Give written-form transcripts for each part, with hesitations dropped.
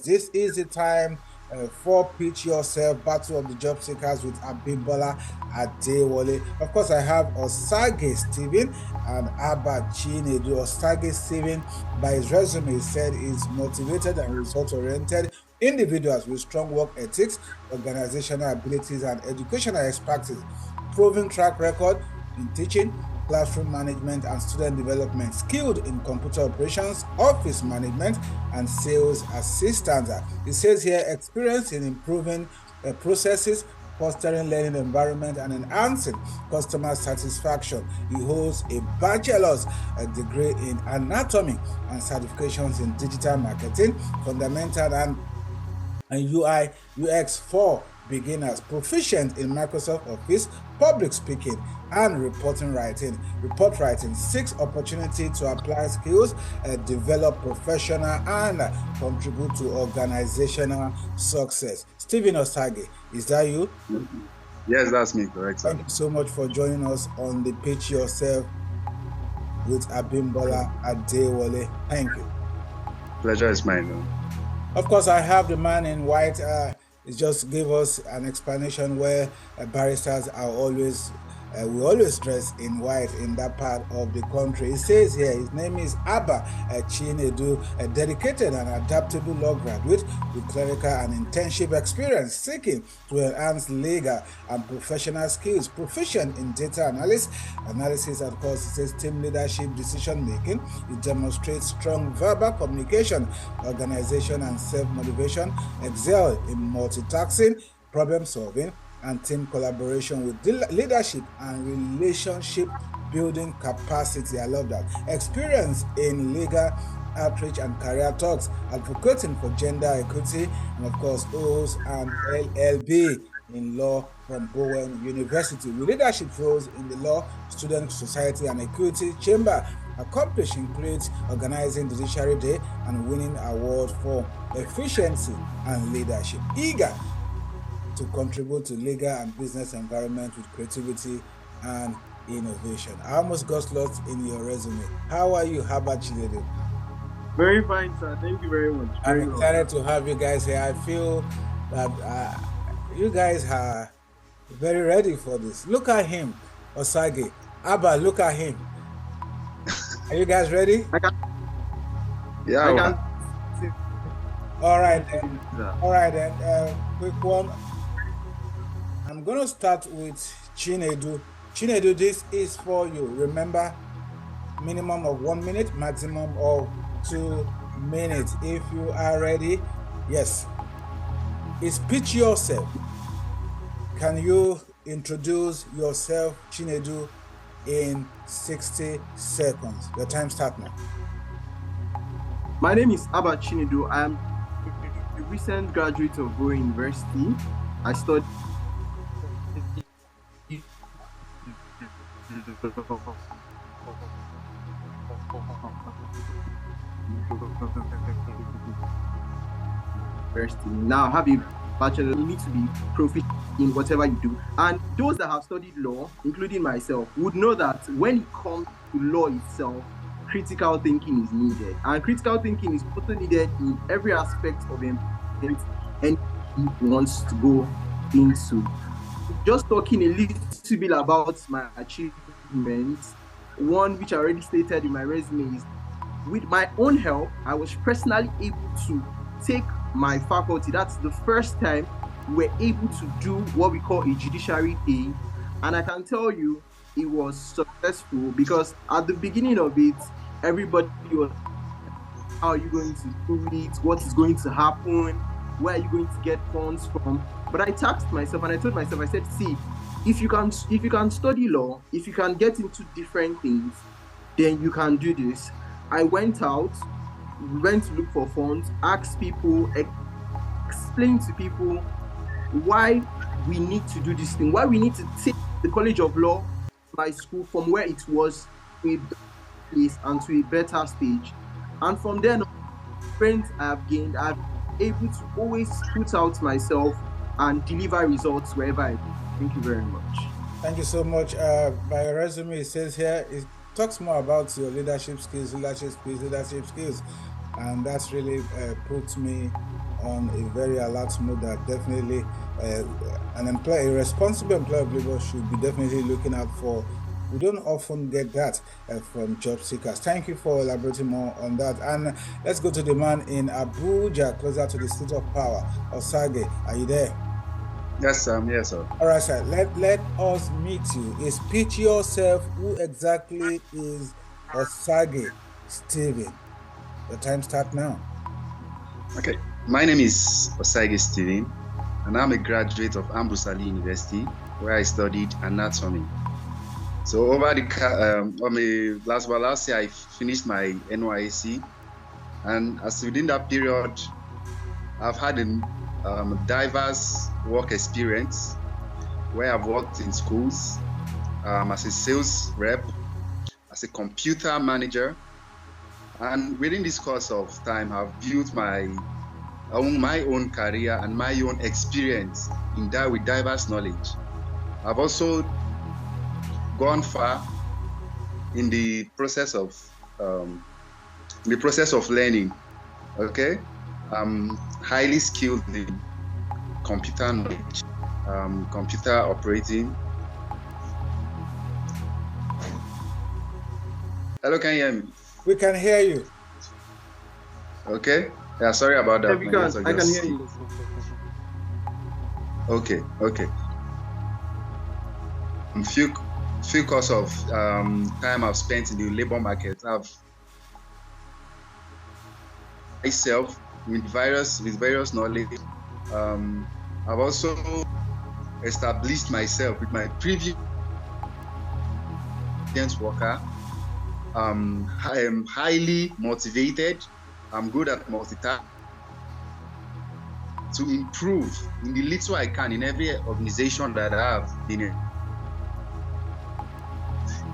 This is the time for Pitch Yourself, Battle of the Job Seekers with Abimbola, Adewole. Of course, I have Osagie Stephen and Abba Chinedu. Osagie Stephen, by his resume, said he's motivated and result-oriented individuals with strong work ethics, organizational abilities, and educational expertise. Proven track record in teaching, classroom management, and student development, skilled in computer operations, office management, and sales assistance. It says here, experience in improving processes, fostering learning environment, and enhancing customer satisfaction. He holds a bachelor's degree in anatomy and certifications in digital marketing, fundamental and UI UX for beginners, proficient in Microsoft Office, public speaking, and report writing, seeks opportunity to apply skills, develop professional, and contribute to organizational success. Stephen Osagi, is that you? Yes, that's me, correct. Thank you so much for joining us on the Pitch Yourself with Abimbola Adewole. Thank you. Pleasure is mine. Of course, I have the man in white. It just gave us an explanation where barristers are always, we always dress in white in that part of the country. It says here, his name is Abba Chinedu, a dedicated and adaptable law graduate with clerical and internship experience, seeking to enhance legal and professional skills, proficient in data analysis, of course, it says team leadership, decision making. It demonstrates strong verbal communication, organization, and self-motivation, excel in multitasking, problem solving, and team collaboration with leadership and relationship building capacity. I love that. Experience in legal outreach and career talks, advocating for gender equity, and of course, O's and LLB in law from Bowen University, with leadership roles in the Law Student Society and Equity Chamber. Accomplished includes organizing Judiciary Day and winning award for efficiency and leadership. Eager to contribute to legal and business environment with creativity and innovation. I almost got lost in your resume. How are you, Abba Chinedu? Very fine, sir. Thank you very much. I'm excited to have you guys here. I feel that you guys are very ready for this. Look at him, Osagi. Abba, look at him. Are you guys ready? Yeah. All right then. All right then. Quick one. I'm going to start with Chinedu. Chinedu, this is for you. Remember, minimum of 1 minute, maximum of 2 minutes. If you are ready, yes. It's Pitch Yourself. Can you introduce yourself, Chinedu, in 60 seconds? Your time starts now. My name is Abba Chinedu. I am a recent graduate of Bowen University. I studied university. Now I have a bachelor. You need to be proficient in whatever you do. And those that have studied law, including myself, would know that when it comes to law itself, critical thinking is needed. And critical thinking is also needed in every aspect of employment and he wants to go into. Just talking a little bit about my achievements, one which I already stated in my resume is, with my own help, I was personally able to take my faculty. That's the first time we're able to do what we call a judiciary day. And I can tell you it was successful because at the beginning of it, everybody was, how are you going to do it? What is going to happen? Where are you going to get funds from? But I tasked myself and I told myself, I said, see, if you can study law, if you can get into different things, then you can do this. I went out, went to look for funds, asked people, explain to people why we need to do this thing, why we need to take the College of Law, my school, from where it was to a better place and to a better stage. And from then on, friends I have gained, I'm able to always put out myself and deliver results wherever I go. Thank you very much. Thank you so much. By your resume, it says here, it talks more about your leadership skills, and that's really puts me on a very alert mode that definitely a responsible employer of labor should be definitely looking out for. We don't often get that from job seekers. Thank you for elaborating more on that. And let's go to the man in Abuja, closer to the seat of power. Osagi, are you there? Yes, yes, sir. All right, sir. Let us meet you. Speak yourself. Who exactly is Osagie Stephen? Your time start now. Okay. My name is Osagie Stephen, and I'm a graduate of Abimbola University, where I studied anatomy. So over last year, I finished my NYC, and as within that period, I've had a diverse work experience where I've worked in schools as a sales rep, as a computer manager, and within this course of time, I've built my own career and my own experience in that with diverse knowledge. I've also gone far in the process of learning. Okay, I'm highly skilled in computer knowledge, computer operating. Hello, can you hear me? We can hear you. Okay. Yeah, sorry about that. Yeah, I can hear you. Okay. Few course of time I've spent in the labor market, I've myself with various knowledge. I've also established myself with my previous worker. I am highly motivated. I'm good at multitasking to improve in the little I can in every organization that I have been in.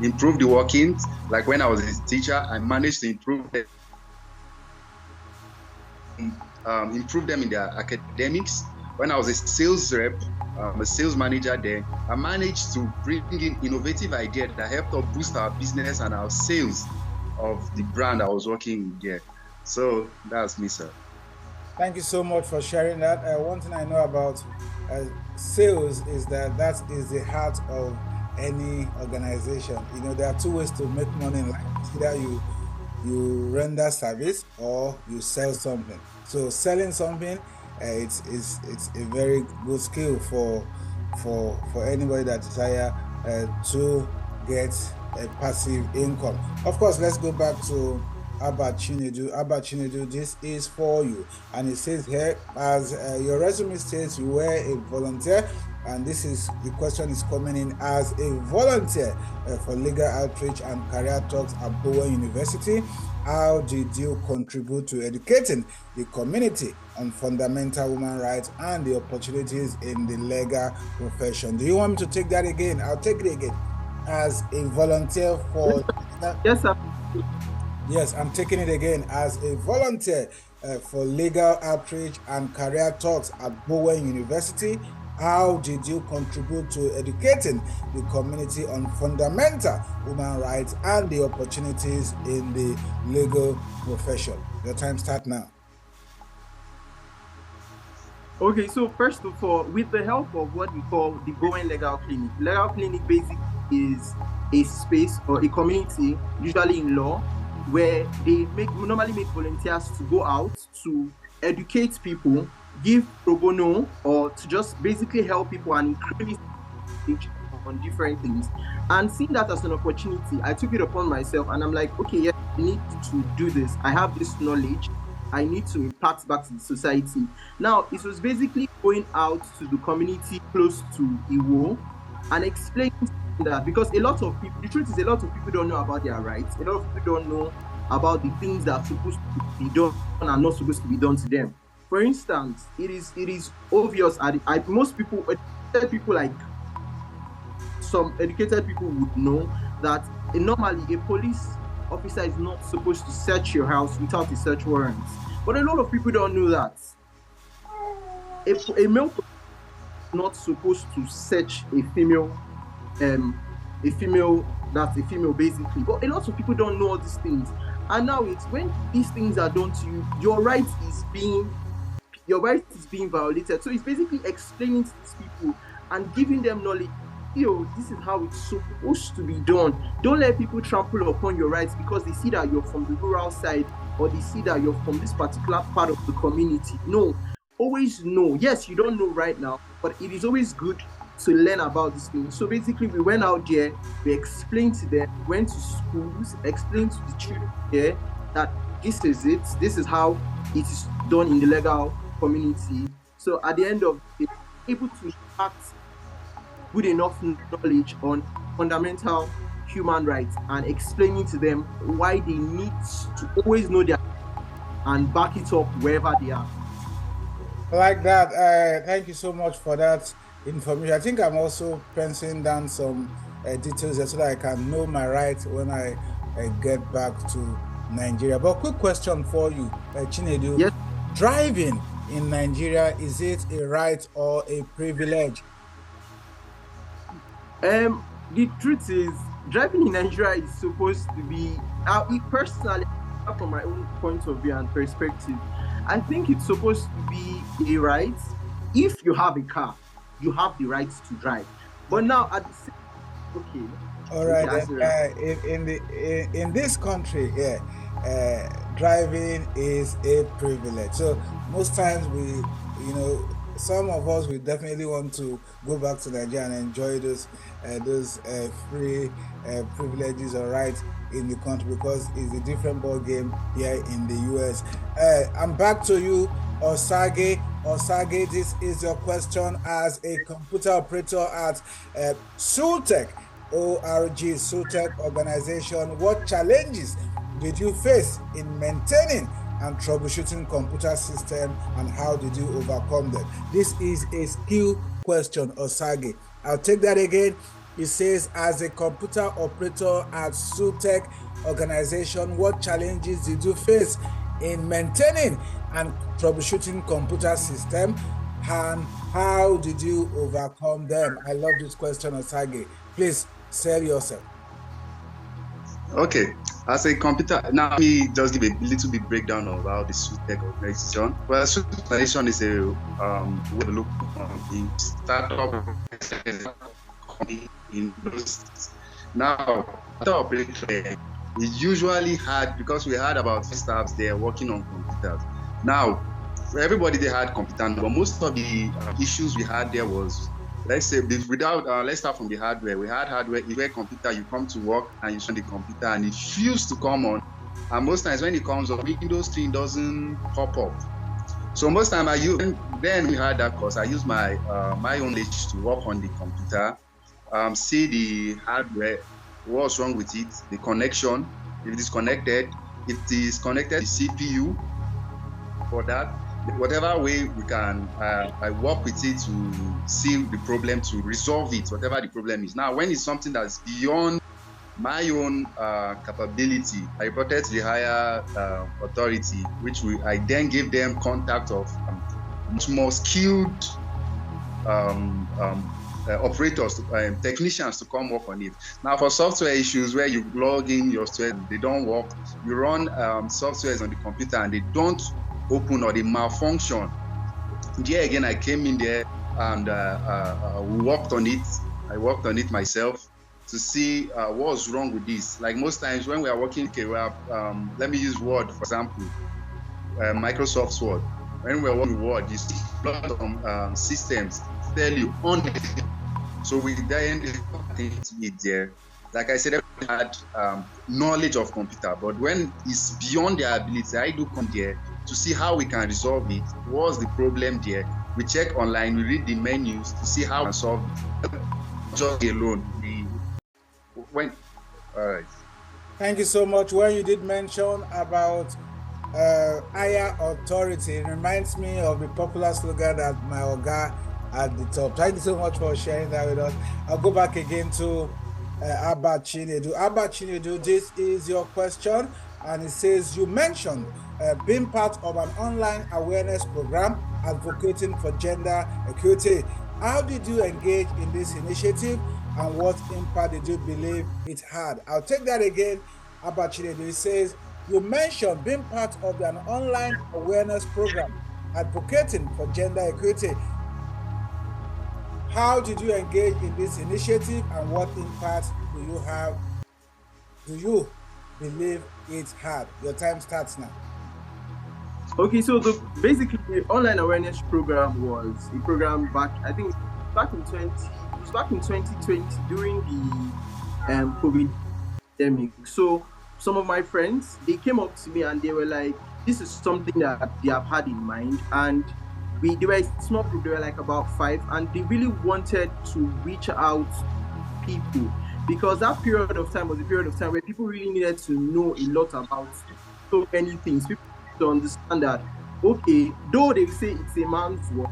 Improve the workings. Like when I was a teacher, I managed to improve them in their academics. When I was a sales rep, a sales manager there, I managed to bring in innovative ideas that helped us boost our business and our sales of the brand I was working with there. So that's me, sir. Thank you so much for sharing that. One thing I know about sales is that is the heart of any organization. You know, there are two ways to make money in life. Either you render service or you sell something. So selling something, it's a very good skill for anybody that desire to get a passive income. Of course, let's go back to Abba Chinedu. Abba Chinedu, this is for you. And it says here, as your resume says, you were a volunteer. And the question is coming in as a volunteer for legal outreach and career talks at Adewole University. How did you contribute to educating the community on fundamental human rights and the opportunities in the legal profession? Do you want me to take that again? I'll take it again. As a volunteer for... Yes, sir. Yes, I'm taking it again. As a volunteer for legal outreach and career talks at Adewole University, how did you contribute to educating the community on fundamental human rights and the opportunities in the legal profession? Your time starts now. Okay, so first of all, with the help of what we call the Bowen Legal Clinic basically is a space or a community, usually in law, where they normally make volunteers to go out to educate people, give pro bono, or to just basically help people and increase on different things. And seeing that as an opportunity, I took it upon myself and I'm like, okay, yes, I need to do this. I have this knowledge. I need to impact back to the society. Now, it was basically going out to the community close to Iwo and explaining that, because a lot of people, the truth is a lot of people don't know about their rights. A lot of people don't know about the things that are supposed to be done and not supposed to be done to them. For instance, it is obvious. Most people like some educated people would know that normally a police officer is not supposed to search your house without a search warrant. But a lot of people don't know that. A male police is not supposed to search a female basically. But a lot of people don't know all these things. And now it's when these things are done to you, your right is being your right is being violated. So it's basically explaining to these people and giving them knowledge. This is how it's supposed to be done. Don't let people trample upon your rights because they see that you're from the rural side or they see that you're from this particular part of the community. No, always know. Yes, you don't know right now, but it is always good to learn about these things. So basically, we went out there, we explained to them, went to schools, explained to the children there that this is it, this is how it is done in the legal community. So at the end of the day, able to impact good enough knowledge on fundamental human rights and explaining to them why they need to always know their and back it up wherever they are. Like that. Thank you so much for that information. I think I'm also penciling down some details so that I can know my rights when I get back to Nigeria. But quick question for you, Chinedu. Yes. Driving in Nigeria, is it a right or a privilege? The truth is, driving in Nigeria is supposed to be, personally, from my own point of view and perspective, I think it's supposed to be a right. If you have a car, you have the right to drive. But now, at the same, okay. All right. In this country, yeah, driving is a privilege. So most times some of us we definitely want to go back to Nigeria and enjoy those free privileges or rights in the country because it's a different ball game here in the US. I'm back to you, Osagi. Osagi, this is your question as a computer operator at Sultech, Sultech organization. What challenges did you face in maintaining and troubleshooting computer system, and how did you overcome them? This is a skill question, Osagi. I'll take that again. It says, as a computer operator at Sultech organization, what challenges did you face in maintaining and troubleshooting computer system, and how did you overcome them? I love this question, Osagi. Please sell yourself. Okay, as a computer, now let me just give a little bit breakdown of how the Sultech organization. Well, Sultech organization is a what look in startup in those. Now, the operator is usually hard because we had about 3 staffs there working on computers. Now, for everybody they had computer, but most of the issues we had there was, let's say, let's start from the hardware. We had hardware. If you're a computer, you come to work and you turn the computer and it refused to come on. And most times when it comes on, Windows 3 doesn't pop up. So most time then we had that course. I use my my own knowledge to work on the computer, see the hardware, what's wrong with it, the connection, if it is connected, if it is connected to the CPU for that. Whatever way we can, I work with it to see the problem, to resolve it, whatever the problem is. Now, when it's something that's beyond my own capability, I reported to the higher authority, which I then gave them contact of much more skilled operators, technicians to come work on it. Now, for software issues where you log in your software, they don't work, you run softwares on the computer and they don't open or they malfunction. There again, I came in there and we worked on it. I worked on it myself to see what's wrong with this. Like most times when we are working, okay, let me use Word for example, Microsoft Word. When we're working with Word, you see a lot of systems tell you on it. So we then it there. Like I said, everyone had knowledge of computer, but when it's beyond their ability, I do come there to see how we can resolve it. What's the problem there? We check online, we read the menus to see how we can solve it. Just alone. All right. Thank you so much. When you did mention about higher authority, it reminds me of the popular slogan that my Oga at the top. Thank you so much for sharing that with us. I'll go back again to Abba Chinedu. Abba Chinedu, this is your question, and it says you mentioned being part of an online awareness program advocating for gender equity. How did you engage in this initiative, and what impact did you believe it had? I'll take that again. Abba Chinedu, it says you mentioned being part of an online awareness program advocating for gender equity. How did you engage in this initiative and what impact do you believe it had? Your time starts now. Okay, so basically the online awareness program was a program back, I think back in 2020 during the COVID pandemic. So some of my friends, they came up to me and they were like, this is something that they have had in mind. And they were a small group, they were like about 5, and they really wanted to reach out people, because that period of time was a period of time where people really needed to know a lot about so many things. People to understand that, okay, though they say it's a man's work,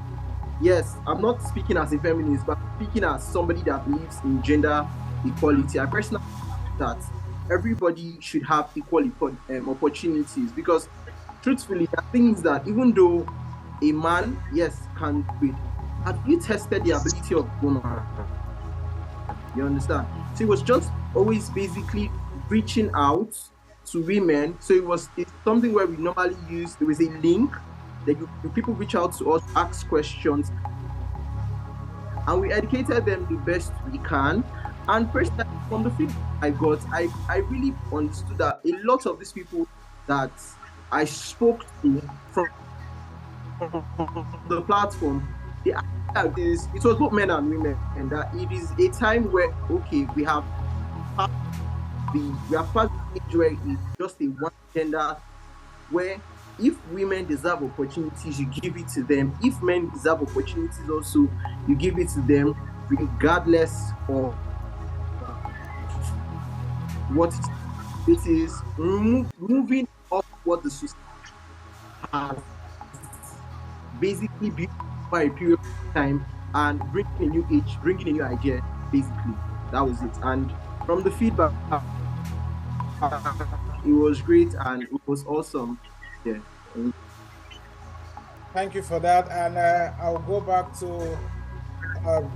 yes, I'm not speaking as a feminist, but speaking as somebody that believes in gender equality. I personally think that everybody should have equal opportunities, because truthfully, there are things that even though a man, yes, can do it, have you tested the ability of a woman? You understand? So it was just always basically reaching out to women. So it's something where we normally use, there was a link that people reach out to us, ask questions, and we educated them the best we can. And personally, from the feedback I got, I really understood that a lot of these people that I spoke to from the platform, it was both men and women, and that it is a time where, okay, we have passed the age where it's just a one gender, where if women deserve opportunities, you give it to them. If men deserve opportunities also, you give it to them, regardless of what it is. Moving off what the society has basically built for a period of time, and bringing a new age, bringing a new idea, basically. That was it. And from the feedback, it was great and it was awesome. Yeah. Thank you for that. And I'll go back to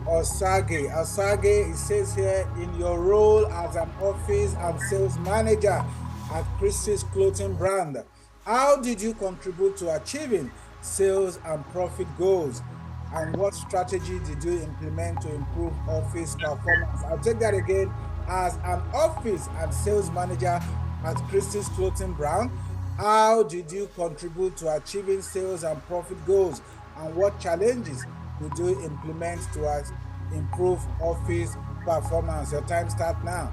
Osagi. Osagi, it says here, in your role as an office and sales manager at Christie's clothing brand, how did you contribute to achieving sales and profit goals? And what strategy did you implement to improve office performance? I'll take that again. As an office and sales manager at Christie's clothing brand, how did you contribute to achieving sales and profit goals? And what challenges did you implement to improve office performance? Your time start now.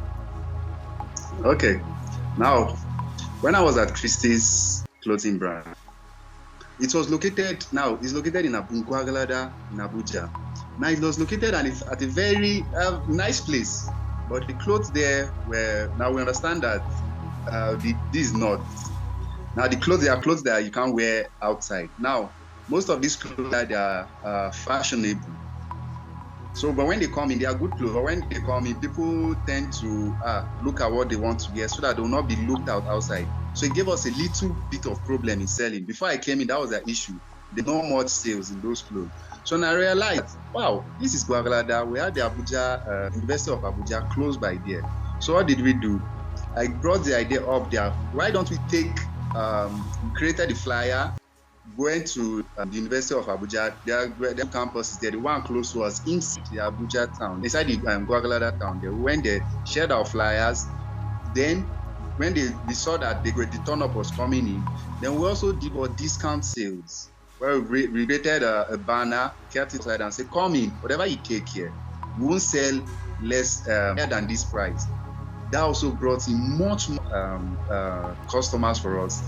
Okay. Now, when I was at Christie's clothing brand, it's located in Abimbola in Abuja. Now it was located at a very nice place, but the clothes there now we understand that this is not. Now there are clothes that you can't wear outside. Now, most of these clothes they are fashionable. So, but when they come in, they are good clothes. But when they come in, people tend to look at what they want to wear so that they will not be looked out outside. So it gave us a little bit of problem in selling. Before I came in, that was an issue. There's not much sales in those clothes. So now I realized, wow, this is Guagalada. We had the University of Abuja close by there. So what did we do? I brought the idea up there. Why don't we created the flyer, going to the University of Abuja. Their campus is there. The one close to us inside the Abuja town, inside the Guagalada town. They went there, shared our flyers. Then, when we saw that the turn up was coming in, then we also did our discount sales, where we created a banner, kept it inside, and said, "Come in, whatever you take here, we won't sell less than this price." That also brought in much more customers for us.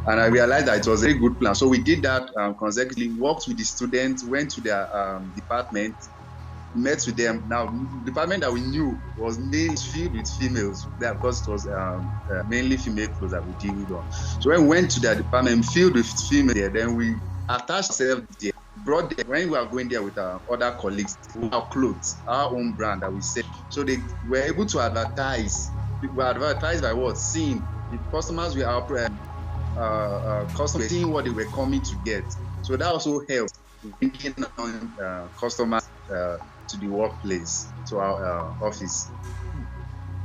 And I realized that it was a very good plan. So we did that consecutively, worked with the students, went to their department, met with them. Now, the department that we knew was filled with females there, because it was mainly female clothes that we deal with. So when we went to their department, filled with females there, then we attached ourselves there, brought them, when we were going there with our other colleagues, our clothes, our own brand that we sell. So they were able to advertise. We were advertised by what? Seeing the customers we are customers seeing what they were coming to get. So that also helps bringing on customers to the workplace, to our office.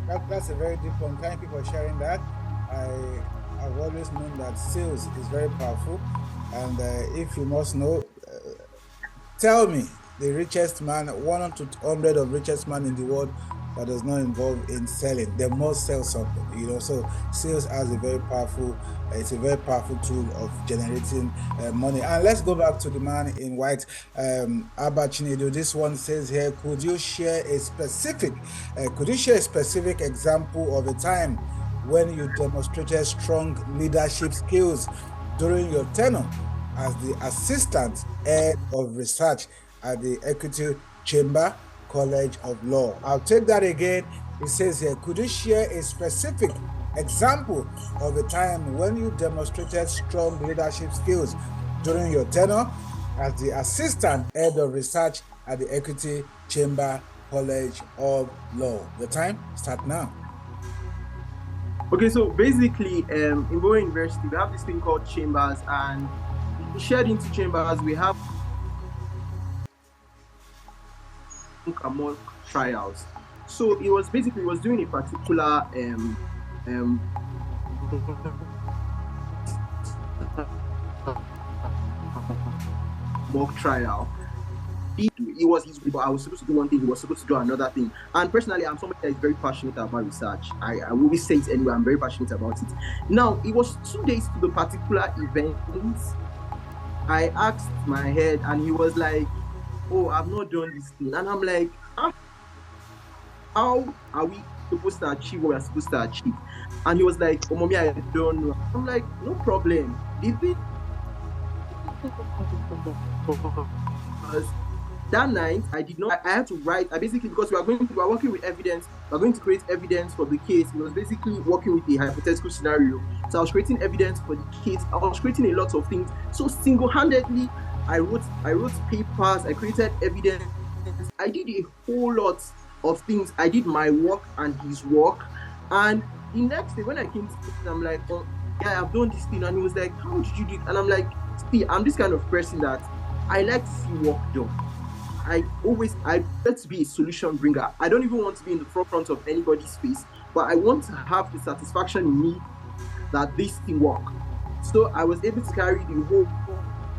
That's a very deep one. Thank you for sharing that. I've always known that sales is very powerful. And if you must know, tell me the richest man, 1 to 100 of richest man in the world that does not involve in selling. They must sell something, So sales has a very powerful, it's a very powerful tool of generating money. And let's go back to the man in white, Abba Chinedu. This one says here, could you share a specific example of a time when you demonstrated strong leadership skills during your tenure as the assistant head of research at the Equity Chamber College of Law? I'll take that again. It says here, could you share a specific example of a time when you demonstrated strong leadership skills during your tenure as the assistant head of research at the Equity Chamber College of Law? Your time start now. Okay, so basically, in Bowen University, we have this thing called chambers, and shared into chambers, we have mock trials. So it was doing a particular mock trial. It was his, but I was supposed to do one thing, he was supposed to do another thing. And personally, I'm somebody that is very passionate about research. I always say it anyway, I'm very passionate about it. Now, it was 2 days to the particular event. I asked my head, and he was like, oh, I've not done this thing. And I'm like, how are we supposed to achieve what we're supposed to achieve? And he was like, oh, mommy, I don't know. I'm like, no problem. The thing that night, I had to write. I basically, because we are working with evidence, we're going to create evidence for the case. It was basically working with a hypothetical scenario. So I was creating evidence for the case. I was creating a lot of things. So single-handedly, I wrote papers, I created evidence. I did a whole lot of things. I did my work and his work. And the next day, when I came to him, I'm like, oh, yeah, I've done this thing. And he was like, how did you do it? And I'm like, see, I'm this kind of person that I like to see work done. I like to be a solution bringer. I don't even want to be in the forefront of anybody's face, but I want to have the satisfaction in me that this thing works. So I was able to carry the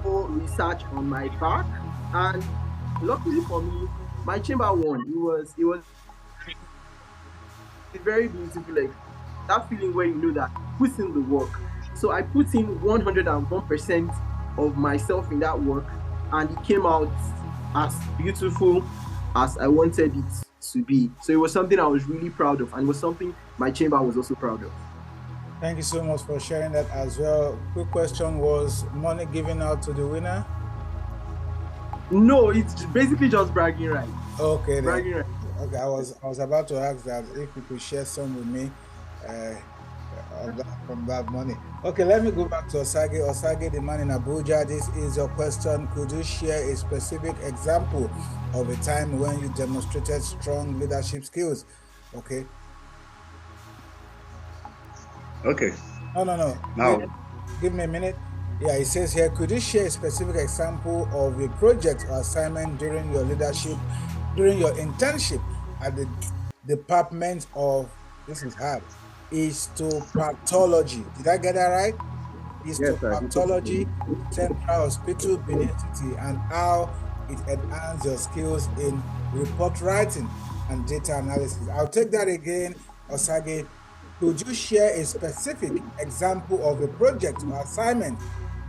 whole research on my back, and luckily for me, my chamber won. It was very beautiful, like that feeling where you know that put in the work. So I put in 101% of myself in that work, and it came out as beautiful as I wanted it to be. So it was something I was really proud of, and it was something my chamber was also proud of. Thank you so much for sharing that as well. Quick question, was money given out to the winner? No, it's basically just bragging rights. Okay, bragging rights. Okay, I was about to ask that if you could share some with me from that money. Okay, let me go back to Osagi. Osagi, the man in Abuja, this is your question. Could you share a specific example of a time when you demonstrated strong leadership skills? Okay. Okay. No. Now, give me a minute. Yeah, it says here, could you share a specific example of a project or assignment during your internship at the Department of, this is hard, Histopathology. Did I get that right? Histopathology, Central Hospital, Benin City, and how it enhances your skills in report writing and data analysis. I'll take that again, Osagi. Could you share a specific example of a project or assignment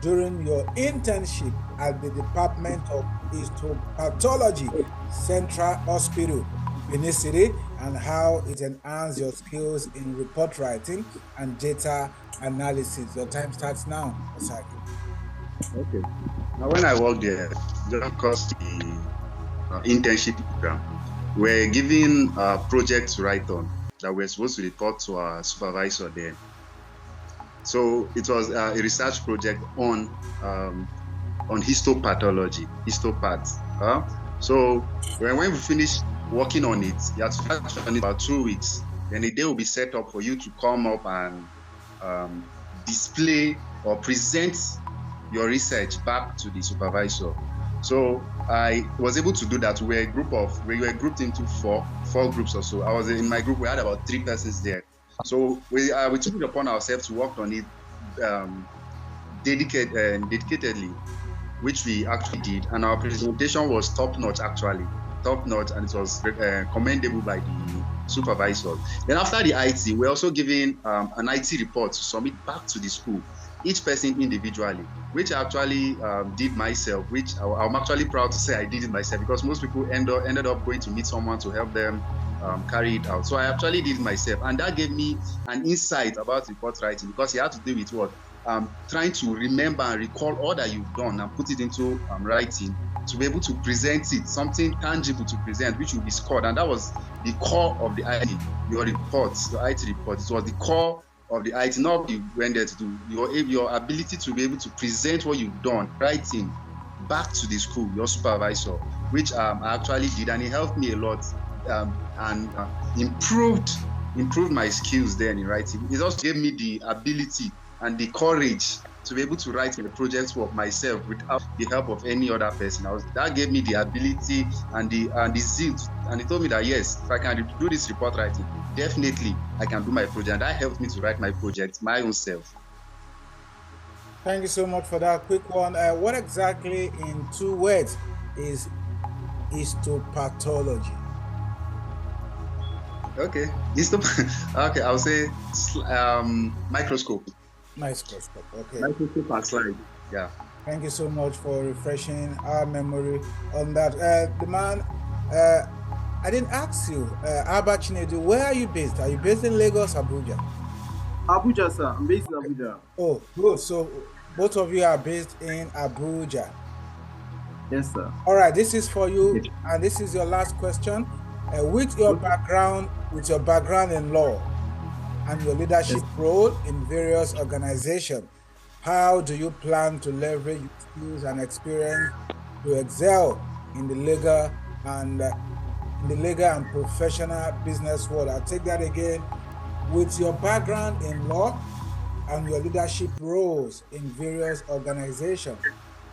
during your internship at the Department of Histopathology, Central Hospital, Benin City, and how it enhances your skills in report writing and data analysis? Your time starts now, Osagi. Okay. Now, when I worked there, just across the internship program, we're given projects to write on that we're supposed to report to our supervisor there. So it was a research project on histopathology, histopaths. So when we finished working on it, you have to finish on it about 2 weeks. Then a day will be set up for you to come up and display or present your research back to the supervisor. So I was able to do that. We were grouped into four groups or so. I was in my group. We had about 3 persons there. So we took it upon ourselves to work on it dedicatedly, which we actually did, and our presentation was top-notch, actually. Top-notch, and it was commendable by the supervisor. Then after the IT, we're also given an IT report to submit back to the school, each person individually, which I actually did myself, which I'm actually proud to say I did it myself, because most people ended up going to meet someone to help them carry it out. So I actually did it myself, and that gave me an insight about report writing, because you had to do with what? Trying to remember and recall all that you've done and put it into writing to be able to present it, something tangible to present, which will be scored. And that was the core of the IT, your reports, your IT report. It was the core of the IT, not what you went there to do. Your ability to be able to present what you've done, writing, back to the school, your supervisor, which I actually did, and it helped me a lot, and improved my skills there in writing. It also gave me the ability and the courage to be able to write a project work myself without the help of any other person. That gave me the ability and the zeal, and it told me that yes, if I can do this report writing, definitely I can do my project. And that helped me to write my project my own self. Thank you so much for that quick one. What exactly, in 2 words, is histopathology? Okay, okay, I'll say microscope. Microscope. Okay. Microscope and slide. Yeah. Thank you so much for refreshing our memory on that. The man, I didn't ask you, Abba Chinedu, where are you based? Are you based in Lagos, Abuja? Abuja, sir. I'm based in Abuja. Oh, good. So both of you are based in Abuja. Yes, sir. All right, this is for you, and this is your last question. With your background in law and your leadership role in various organizations, how do you plan to leverage your skills and experience to excel in the legal and professional business world? I'll take that again. With your background in law and your leadership roles in various organizations,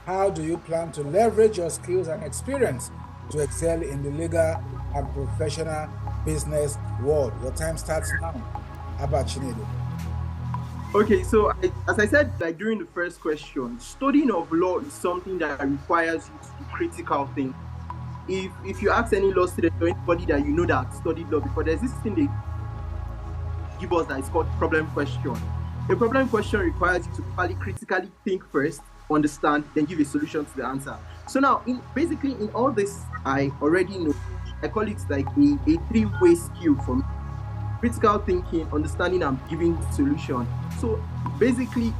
how do you plan to leverage your skills and experience to excel in the legal and professional business world? Your time starts now. Abba Chinedu. Okay, so as I said, like during the first question, studying of law is something that requires you to do critical things. If you ask any law student or anybody that you know that studied law before, there's this thing they give us that is called problem question. A problem question requires you to probably critically think first, understand, then give a solution to the answer. So now, basically in all this, I already know, I call it like a three-way skill for me. Critical thinking, understanding, and giving solution. So basically,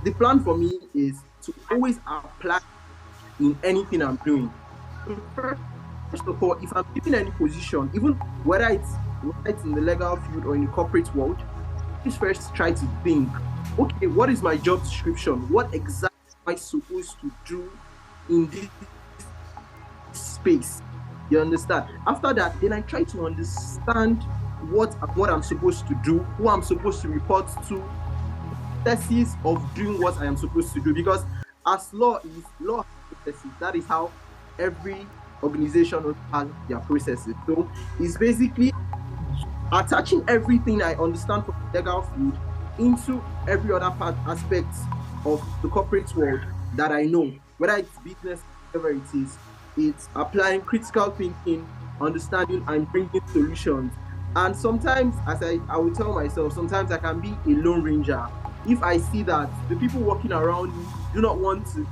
the plan for me is to always apply in anything I'm doing. First of all, if I'm given any position, even whether it's in the legal field or in the corporate world, please first try to think, okay, what is my job description? What exactly am I supposed to do in this space? You understand? After that, then I try to understand what I'm supposed to do, who I'm supposed to report to, processes of doing what I am supposed to do. Because as law processes, that is how every organization has their processes. So it's basically attaching everything I understand from the legal field into every other aspect of the corporate world that I know, whether it's business, whatever it is. It's applying critical thinking, understanding, and bringing solutions. And sometimes, as I will tell myself, sometimes I can be a lone ranger. If I see that the people working around me do not want to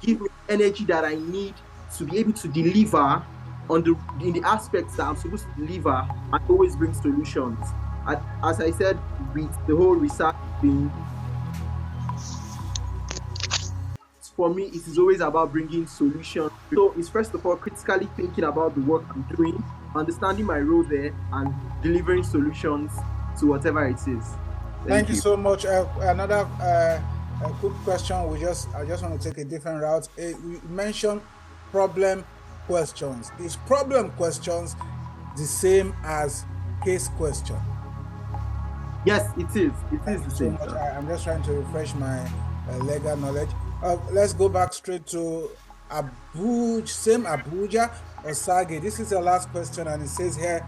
give me energy that I need to be able to deliver in the aspects that I'm supposed to deliver, I always bring solutions. And as I said, with the whole research thing, for me, it is always about bringing solutions. So it's first of all critically thinking about the work I'm doing, understanding my role there, and delivering solutions to whatever it is. Thank you so much. Another quick question. I just want to take a different route. You mentioned problem questions. Is problem questions the same as case question? Yes, it is. It is the same. I'm just trying to refresh my legal knowledge. Let's go back straight to Abuja, Osagi. This is the last question, and it says here,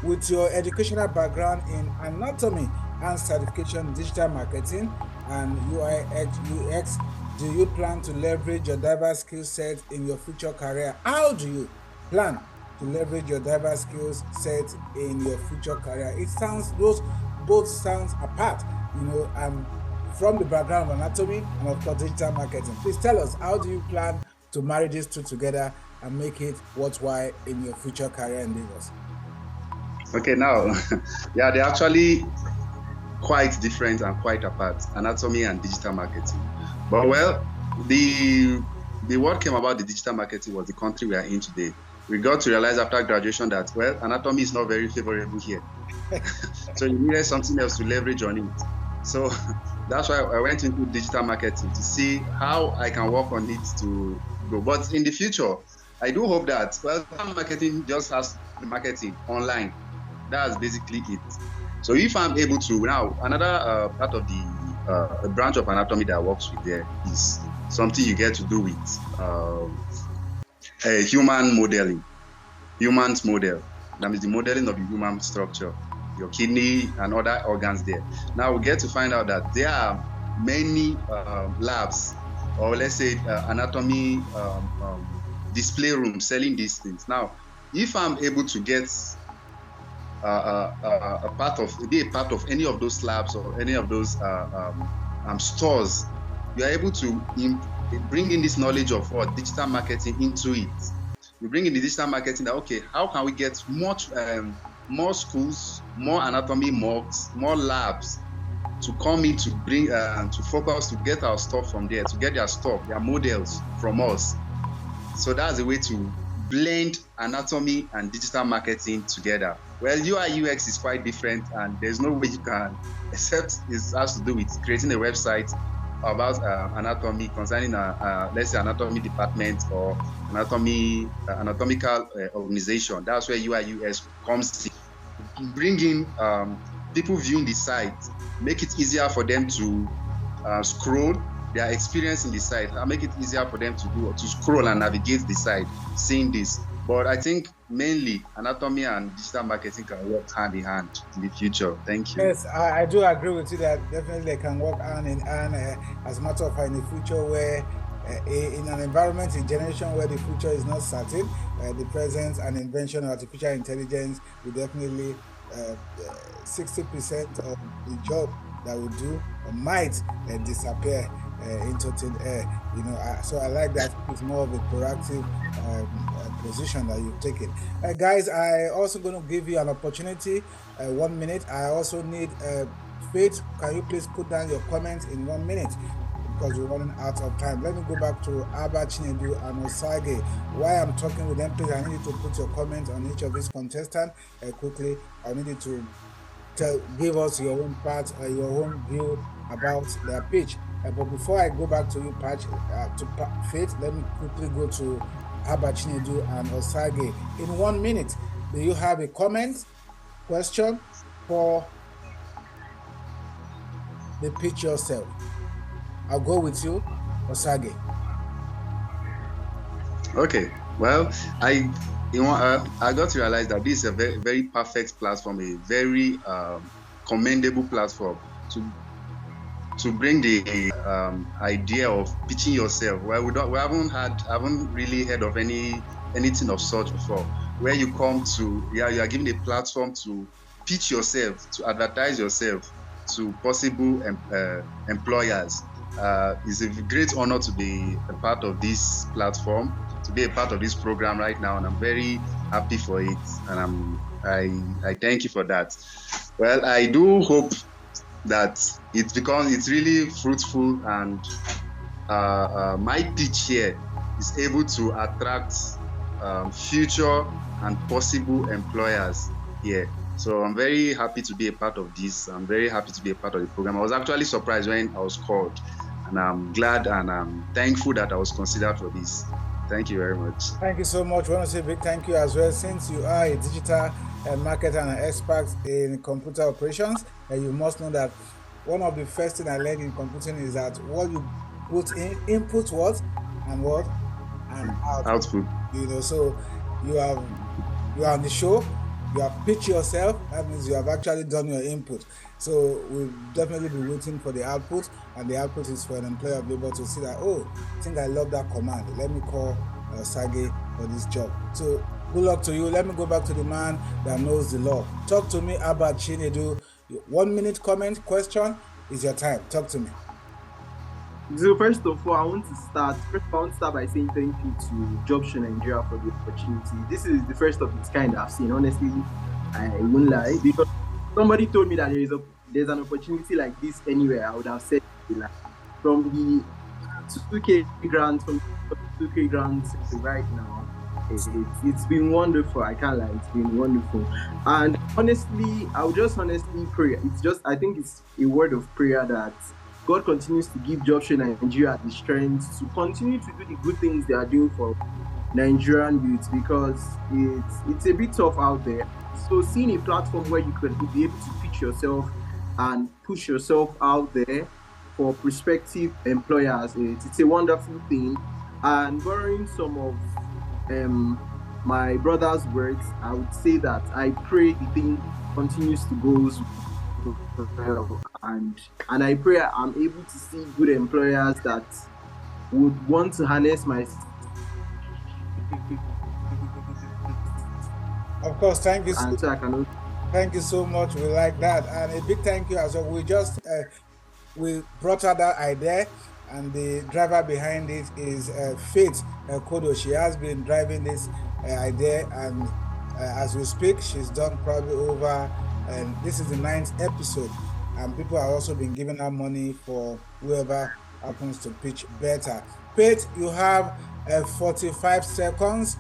with your educational background in anatomy and certification in digital marketing, and UX, do you plan to leverage your diverse skill set in your future career? How do you plan to leverage your diverse skills set in your future career? It sounds, those both sounds apart. I'm from the background of anatomy and of course digital marketing. Please tell us, how do you plan to marry these two together and make it worthwhile in your future career endeavors? Okay, now, yeah, they're actually quite different and quite apart, anatomy and digital marketing. But well, the word came about the digital marketing was the country we are in today. We got to realize after graduation that, well, anatomy is not very favorable here. So you needed something else to leverage on it. So that's why I went into digital marketing to see how I can work on it to grow. But in the future, I do hope that, well, marketing just has the marketing online. That's basically it. So if I'm able to, now another part of the branch of anatomy that works with there is something you get to do with human modeling, humans model. That means the modeling of the human structure, your kidney and other organs there. Now we get to find out that there are many labs, or let's say anatomy display rooms selling these things. Now, if I'm able to get be a part of any of those labs or any of those stores, you are able to bring in this knowledge of digital marketing into it. You bring in the digital marketing that, okay, how can we get more schools, more anatomy mocks, more labs to come in to bring to focus to get our stuff from there, to get their stuff, their models from us. So that's a way to blend anatomy and digital marketing together. Well, UI UX is quite different, and there's no way you can, except it has to do with creating a website about anatomy concerning, let's say, anatomy department or anatomical organization. That's where UI UX comes in. Bring in people viewing the site, make it easier for them to scroll their experience in the site, and make it easier for them to scroll and navigate the site, seeing this. But I think mainly anatomy and digital marketing can work hand in hand in the future. Thank you. Yes, I do agree with you that definitely they can work hand in hand. As a matter of fact, in the future where in an environment, in generation where the future is not certain, the presence and invention of artificial intelligence will definitely 60% of the job that we do might disappear into thin air. So I like that. It's more of a proactive position that you've taken. Guys, I also going to give you an opportunity. 1 minute. I also need Faith. Can you please put down your comments in 1 minute? Because we're running out of time. Let me go back to Abba Chinedu and Osagi. While I'm talking with them, please, I need you to put your comments on each of these contestants quickly. I need you to give us your own part, your own view about their pitch. But before I go back to you, Faith, let me quickly go to Abba Chinedu and Osagi. In 1 minute, do you have a comment, question for the pitch yourself? I'll go with you, Osagi. Okay. Well, I got to realize that this is a very, very perfect platform, a very commendable platform to bring the idea of pitching yourself. Well, we haven't really heard of anything of such before, where you come to, you are given a platform to pitch yourself, to advertise yourself to possible employers. It's a great honor to be a part of this platform, to be a part of this program right now, and I'm very happy for it, and I thank you for that. Well, I do hope that it's really fruitful, and my pitch here is able to attract future and possible employers here. So I'm very happy to be a part of this. I'm very happy to be a part of the program. I was actually surprised when I was called, and I'm glad and I'm thankful that I was considered for this. Thank you very much. Thank you so much. I want to say a big thank you as well. Since you are a digital marketer and an expert in computer operations, you must know that one of the first things I learned in computing is that what you put in, input what and output. Output. So you are on the show. you have pitched yourself, that means you have actually done your input. So we'll definitely be waiting for the output, and the output is for an employer of labor to see that, oh, I think I love that command. Let me call Osagi for this job. So good luck to you. Let me go back to the man that knows the law. Talk to me about Chinedu. 1 minute comment, question is your time. Talk to me. So first of all, I want to start by saying thank you to Jobs Nigeria for the opportunity. This is the first of its kind I've seen. Honestly, I won't lie, because somebody told me that there's an opportunity like this anywhere, I would have said like, from the 2K grants right now. It's been wonderful. I can't lie, it's been wonderful. And honestly, I would just honestly pray. I think it's a word of prayer that God continues to give Jobs Nigeria the strength to continue to do the good things they are doing for Nigerian youths, because it's a bit tough out there. So seeing a platform where you could be able to pitch yourself and push yourself out there for prospective employers, it's a wonderful thing. And borrowing some of my brother's words, I would say that I pray the thing continues to go well, and I pray I'm able to see good employers that would want to harness my. Of course, thank you. And so I can. Thank you so much. We like that, and a big thank you as well. We brought out that idea, and the driver behind it is Faith Kodo. She has been driving this idea, and as we speak, she's done probably over, and this is the 9th episode, and people have also been giving her money for whoever happens to pitch better. Faith, you have 45 seconds.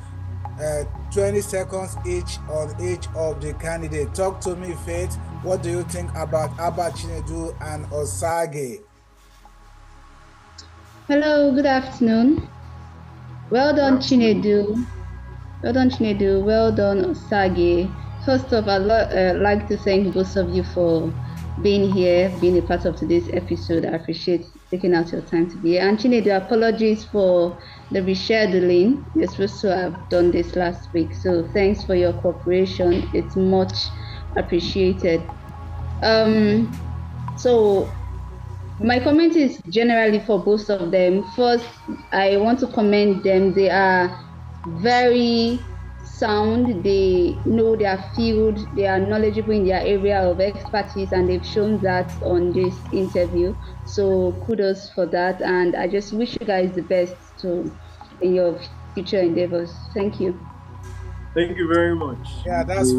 20 seconds each on each of the candidates. Talk to me, Faith. What do you think about Abba Chinedu and Osagi? Hello, good afternoon. Well done, Chinedu. Well done, Chinedu. Well done, Osagi. First off, I'd like to thank both of you for being here, being a part of today's episode. I appreciate taking out your time to be here. And Chinedu, apologies for the rescheduling. You're supposed to have done this last week. So thanks for your cooperation. It's much appreciated. So my comment is generally for both of them. First, I want to commend them. They are very sound, they know their field, they are knowledgeable in their area of expertise, and they've shown that on this interview. So kudos for that, and I just wish you guys the best in your future endeavors. Thank you. Thank you very much. Yeah, that's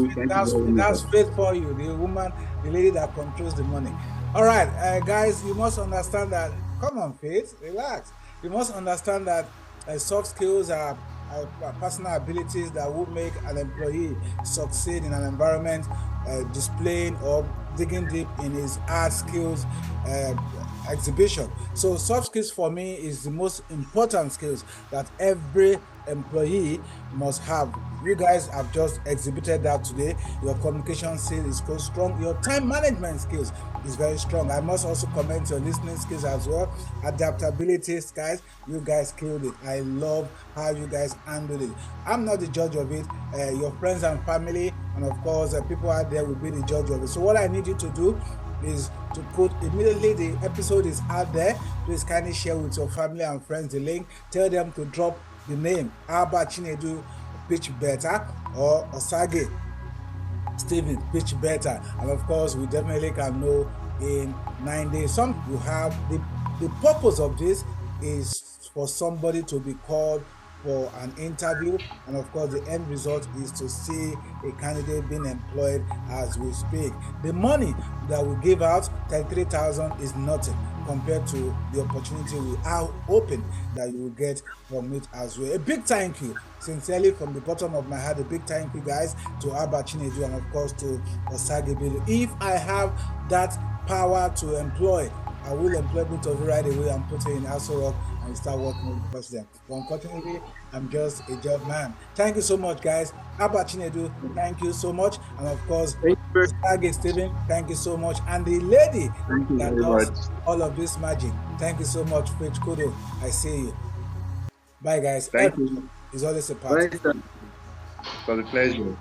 faith for you, the lady that controls the money. All right, guys, you must understand that. Come on, Faith, relax. You must understand that soft skills are personal abilities that will make an employee succeed in an environment, displaying or digging deep in his hard skills exhibition. So soft skills for me is the most important skills that every employee must have. You guys have just exhibited that today. Your communication skills is so strong. Your time management skills is very strong. I must also comment your listening skills as well. Adaptability, guys, you guys killed it. I love how you guys handled it. I'm not the judge of it. Your friends and family, and of course, people out there will be the judge of it. So what I need you to do is to put immediately the episode is out there. Please kindly share with your family and friends the link. Tell them to drop the name Abba Chinedu Pitch Better or Osagie Stephen Pitch Better, and of course we definitely can know in 9 days. Some you have the purpose of this is for somebody to be called for an interview, and of course the end result is to see a candidate being employed as we speak. The money that we give out, 33,000, is nothing compared to the opportunity we are hoping that you will get from it as well. A big thank you, sincerely from the bottom of my heart, a big thank you guys to Abba Chinedu and of course to Osagi. If I have that power to employ, I will employ both of you right away and put it in Aso Rock and start working with the president. But unfortunately, I'm just a job man. Thank you so much, guys. Abba Chinedu, thank you so much. And of course, Osagie Stephen, thank you so much. And the lady that does all of this magic, thank you so much, Faith Kodo. I see you. Bye, guys. Thank you. It's always a party. For the pleasure.